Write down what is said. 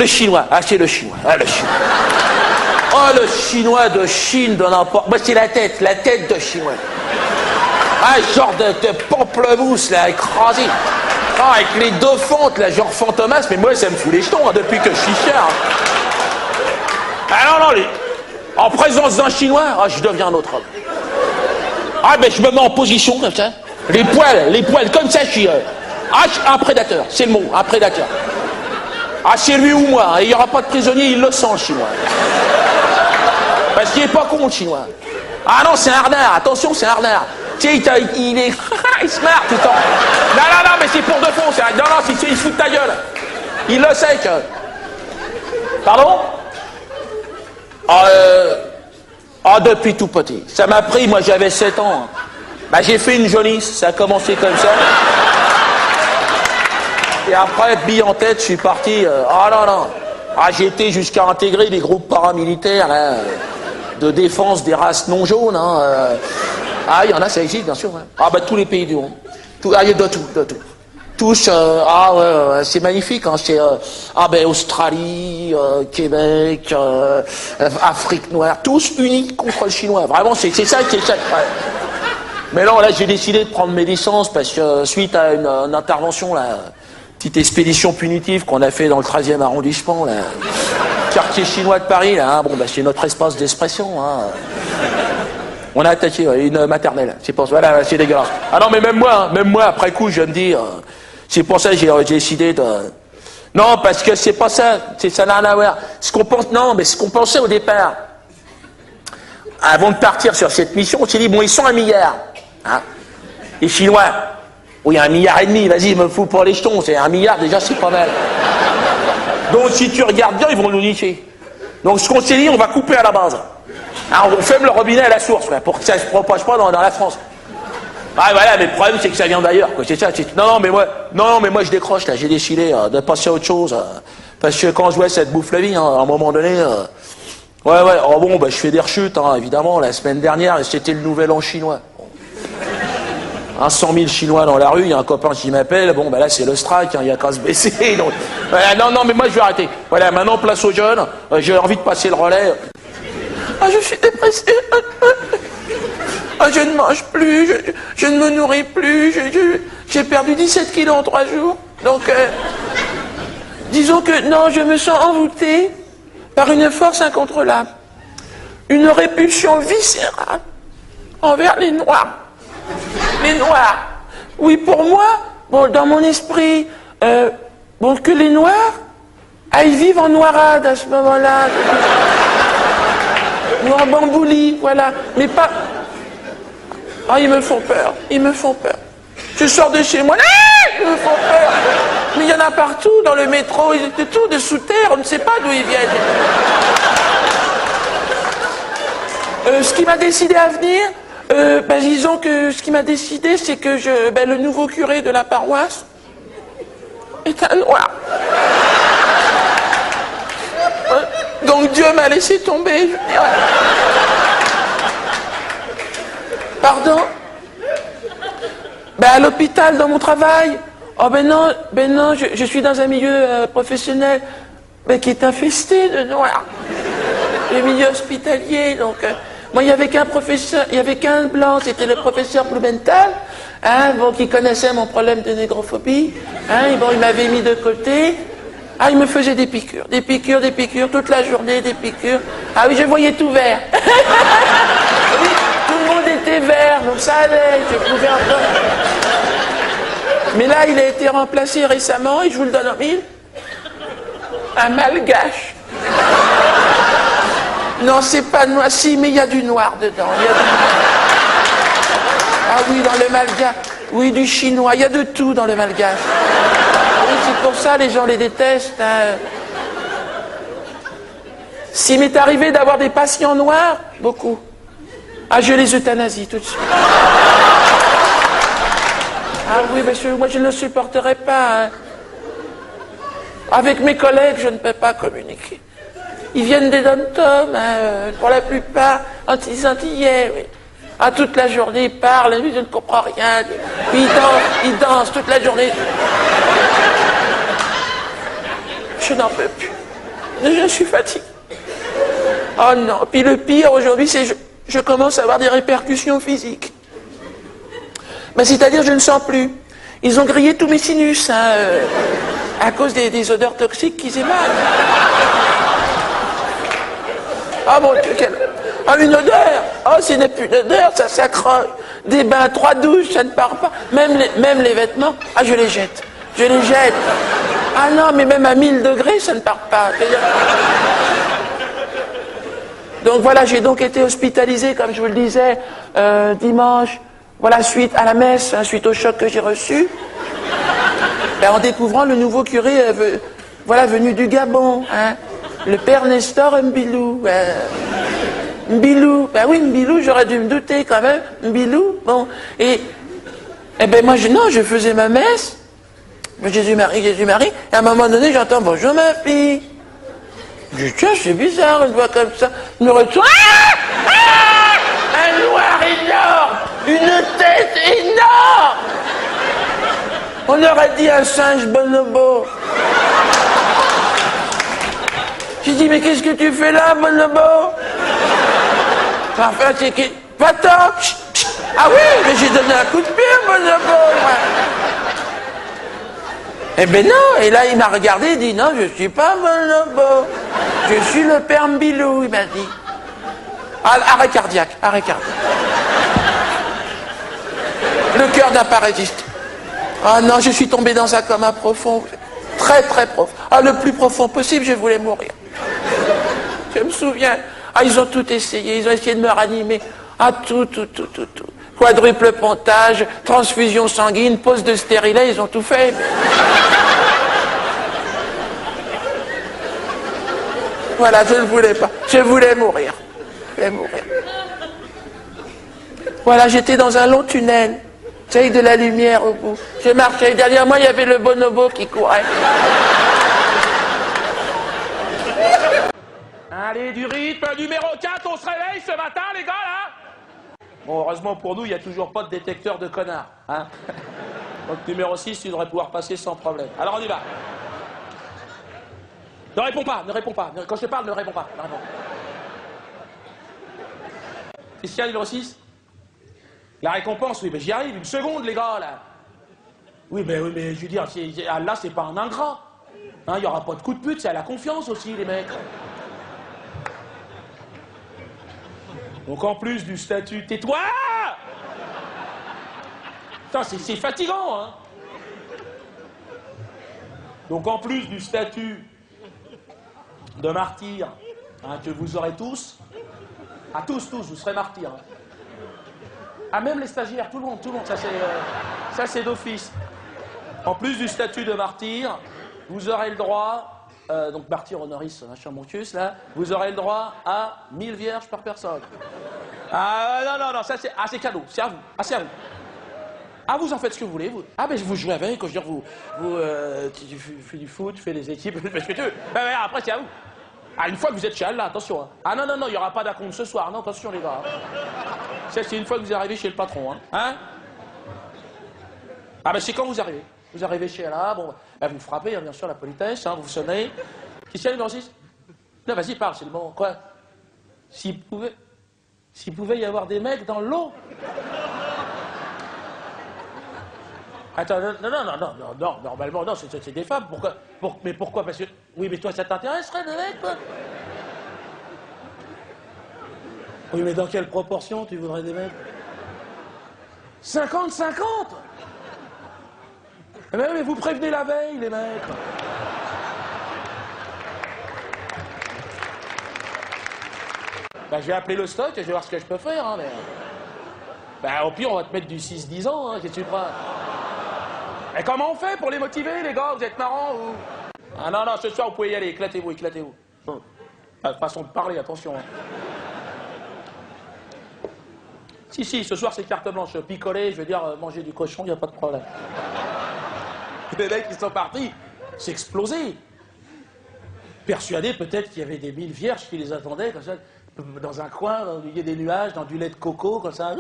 Le chinois. Ah, c'est le chinois. Ah, le chinois. Oh, le chinois de Chine, de n'importe... Moi, c'est la tête de chinois. Ah, genre de pamplemousse, là, écrasé. Ah, avec les deux fentes, là, genre Fantomas, mais moi, ça me fout les jetons, hein, depuis que je suis cher. Ah non, en présence d'un chinois, ah, je deviens un autre homme. Ah, ben, je me mets en position, comme ça. Les poils, comme ça, je suis... Ah, un prédateur, c'est le mot, un prédateur. Ah, c'est lui ou moi, il n'y aura pas de prisonnier, il le sent, le chinois. Parce qu'il est pas con, le chinois. Ah non, c'est un renard, attention, c'est un renard. Tu sais, il est... il se marre tout le temps. Non, mais c'est pour de fond, c'est... Non, il se fout de ta gueule. Il le sait que... Pardon? Depuis tout petit. Ça m'a pris, moi j'avais 7 ans. Bah, j'ai fait une jaunisse, ça a commencé comme ça. Et après, bille en tête, je suis parti... non. Ah, j'ai été jusqu'à intégrer des groupes paramilitaires, là, de défense des races non jaunes, hein. Ah, il y en a, ça existe, bien sûr. Hein. Ah, bah, tous les pays du monde. Il y a de tout. Tous, ouais, c'est magnifique, hein. C'est, Australie, Québec, Afrique noire, tous unis contre le chinois. Vraiment, c'est ça. Ouais. Mais non, là, j'ai décidé de prendre mes licences parce que, suite à une intervention, là, petite expédition punitive qu'on a fait dans le 13e arrondissement, là, quartier chinois de Paris, là, hein, bon, bah, c'est notre espace d'expression, hein. On a attaqué une maternelle, c'est pour ça, voilà, c'est dégueulasse. Ah non, mais même moi, après coup, je me dis, c'est pour ça que j'ai décidé de... Non, parce que c'est pas ça, ça n'a rien à voir. Ce qu'on pensait au départ, avant de partir sur cette mission, on s'est dit, bon, ils sont 1 milliard, hein, les Chinois. Oui, 1,5 milliard, vas-y, me fous pour les jetons, c'est 1 milliard, déjà, c'est pas mal. Donc, si tu regardes bien, ils vont nous nicher. Donc, ce qu'on s'est dit, on va couper à la base. Alors, on ferme le robinet à la source, pour que ça ne se propage pas dans la France. Ah, voilà, mais le problème, c'est que ça vient d'ailleurs, quoi, c'est ça. Non, mais moi, je décroche, là, j'ai décidé de passer à autre chose, parce que quand je vois cette bouffe la vie, hein, à un moment donné, je fais des rechutes, hein, évidemment, la semaine dernière, c'était le nouvel an chinois. 100 000 Chinois dans la rue, il y a un copain qui m'appelle, bon, bah là, c'est le strike, il y a qu'à se baisser, donc, voilà, non, mais moi, je vais arrêter. Voilà, maintenant, place aux jeunes, j'ai envie de passer le relais. Ah, je suis dépressé. Ah, je ne mange plus, je ne me nourris plus, j'ai perdu 17 kilos en 3 jours. Donc, disons que, non, je me sens envoûté par une force incontrôlable. Une répulsion viscérale envers les Noirs. Les Noirs. Oui, pour moi, bon, dans mon esprit, que les Noirs aillent vivre en noirade à ce moment-là. Ou en bambouli, voilà. Mais pas... Ah, ils me font peur. Je sors de chez moi, ils me font peur. Mais il y en a partout, dans le métro, ils étaient tous de sous terre, on ne sait pas d'où ils viennent. Ce qui m'a décidé à venir, disons que ce qui m'a décidé, c'est que le nouveau curé de la paroisse est un Noir. Donc Dieu m'a laissé tomber, je dirais. Pardon? À l'hôpital, dans mon travail. Oh non, je suis dans un milieu professionnel qui est infesté de Noirs. Le milieu hospitalier, donc... Moi, il y avait qu'un professeur, il y avait qu'un blanc, c'était le professeur Blumenthal, hein, qui connaissait mon problème de négrophobie, hein, il m'avait mis de côté. Ah, il me faisait des piqûres, toute la journée, des piqûres. Ah oui, je voyais tout vert. Oui, tout le monde était vert, donc ça allait, je pouvais un peu... Mais là, il a été remplacé récemment, et je vous le donne en mille, un malgache. Non, c'est pas noir, si, mais il y a du noir dedans. Ah oui, dans le malgache. Oui, du chinois, il y a de tout dans le malgache. Oui, c'est pour ça les gens les détestent. Hein. S'il m'est arrivé d'avoir des patients noirs, beaucoup. Ah, je les euthanasie tout de suite. Ah oui, monsieur, moi je ne le supporterai pas. Hein. Avec mes collègues, je ne peux pas communiquer. Ils viennent des dom-toms, pour la plupart, antillais, oui. Ah, toute la journée, ils parlent, je ne comprends rien. Puis ils dansent toute la journée. Je n'en peux plus. Déjà, je suis fatigué. Oh non, puis le pire aujourd'hui, c'est que je commence à avoir des répercussions physiques. Ben, c'est-à-dire, je ne sens plus. Ils ont grillé tous mes sinus, hein, à cause des odeurs toxiques qu'ils émanent. Ah mon Dieu, quelle... Ah, une odeur. Oh, ce n'est plus une odeur, ça s'accroche. Des bains, 3 douches, ça ne part pas. Même les vêtements, ah, je les jette. Je les jette. Ah non, mais même à 1000 degrés, ça ne part pas. Donc voilà, j'ai donc été hospitalisé, comme je vous le disais, dimanche, voilà, suite à la messe, hein, suite au choc que j'ai reçu, en découvrant le nouveau curé, voilà, venu du Gabon, hein, le père Nestor Mbilou. Mbilou, ben oui, Mbilou, j'aurais dû me douter quand même, Mbilou, bon, et ben moi, je faisais ma messe, Jésus-Marie, Jésus-Marie, et à un moment donné, j'entends, bonjour ma fille. Je dis, tiens, c'est bizarre, une voix comme ça. Je me retourne. Un noir énorme, une tête énorme. On aurait dit un singe bonobo. J'ai dit, mais qu'est-ce que tu fais là, bonobo? Enfin, c'est qui? Va-t'en. Ah oui, mais j'ai donné un coup de pied, bonobo. Eh ben non, et là il m'a regardé, il dit, non, je suis pas bonobo. Je suis le père Mbilou, il m'a dit. Ah, arrêt cardiaque, arrêt cardiaque. Le cœur n'a pas résisté. Ah non, je suis tombé dans un coma profond. Très, très profond. Ah, le plus profond possible, je voulais mourir. Je me souviens. Ah, ils ont tout essayé. Ils ont essayé de me ranimer. Ah, tout. Quadruple pontage, transfusion sanguine, pose de stérilet, ils ont tout fait. Voilà, je ne voulais pas. Je voulais mourir. Je voulais mourir. Voilà, j'étais dans un long tunnel, avec de la lumière au bout. Je marchais, derrière moi, il y avait le bonobo qui courait. Allez, du rythme, numéro 4, on se réveille ce matin, les gars, là. Bon, heureusement pour nous, il n'y a toujours pas de détecteur de connards, hein. Donc, numéro 6, tu devrais pouvoir passer sans problème. Alors, on y va. Ne réponds pas, ne réponds pas. Quand je te parle, ne réponds pas. Ne réponds pas. Christian, numéro 6. La récompense, oui, mais j'y arrive, une seconde, les gars, là. Oui, mais je veux dire, là, c'est pas un ingrat. Hein, il n'y aura pas de coup de pute, c'est à la confiance aussi, les mecs. Donc, en plus du statut, tais-toi! Putain, c'est fatigant, hein. Donc, en plus du statut de martyr, hein, que vous aurez tous, à tous, vous serez martyrs. Hein. Ah, même les stagiaires, tout le monde, ça c'est d'office. En plus du statut de martyr, vous aurez le droit, donc martyr honoris Chamontius, là, vous aurez le droit à 1000 vierges par personne. Ah non, ça c'est cadeau, c'est à vous, c'est à vous. Ah, vous en faites ce que vous voulez, vous. Ah, mais vous jouez avec, je veux dire, tu fais du foot, tu fais les équipes, tu fais ce que tu veux. Ben, après, c'est à vous. Ah, une fois que vous êtes chez Allah, attention. Hein. Ah non, il n'y aura pas d'acompte ce soir, non, attention, les gars. Ça, c'est une fois que vous arrivez chez le patron, hein. Ah, ben, c'est quand vous arrivez. Vous arrivez chez Allah, bon, ben, vous frappez, hein, bien sûr, la politesse, hein, vous sonnez. Christian, numéro 6? Non, vas-y, parle, c'est le moment. Quoi? S'il pouvait y avoir des mecs dans l'eau. Attends, non, normalement, non, c'est des femmes. Pourquoi? Mais pourquoi? Parce que... Oui, mais toi, ça t'intéresserait, le mec, quoi? Oui, mais dans quelle proportion tu voudrais des mecs? 50-50? Mais vous prévenez la veille, les mecs. Ben, je vais appeler le stock et je vais voir ce que je peux faire, hein, mais... Ben, au pire, on va te mettre du 6-10 ans, hein, qu'est-ce que tu crois? Et comment on fait pour les motiver, les gars? Vous êtes marrants, ou... Ah non, ce soir, vous pouvez y aller, éclatez-vous. Façon de parler, attention. Hein. Si, ce soir, c'est carte blanche. Picoler, je veux dire, manger du cochon, il n'y a pas de problème. Les mecs, ils sont partis, c'est explosé. Persuadés, peut-être, qu'il y avait des 1000 vierges qui les attendaient, comme ça, dans un coin, au milieu des nuages, dans du lait de coco, comme ça.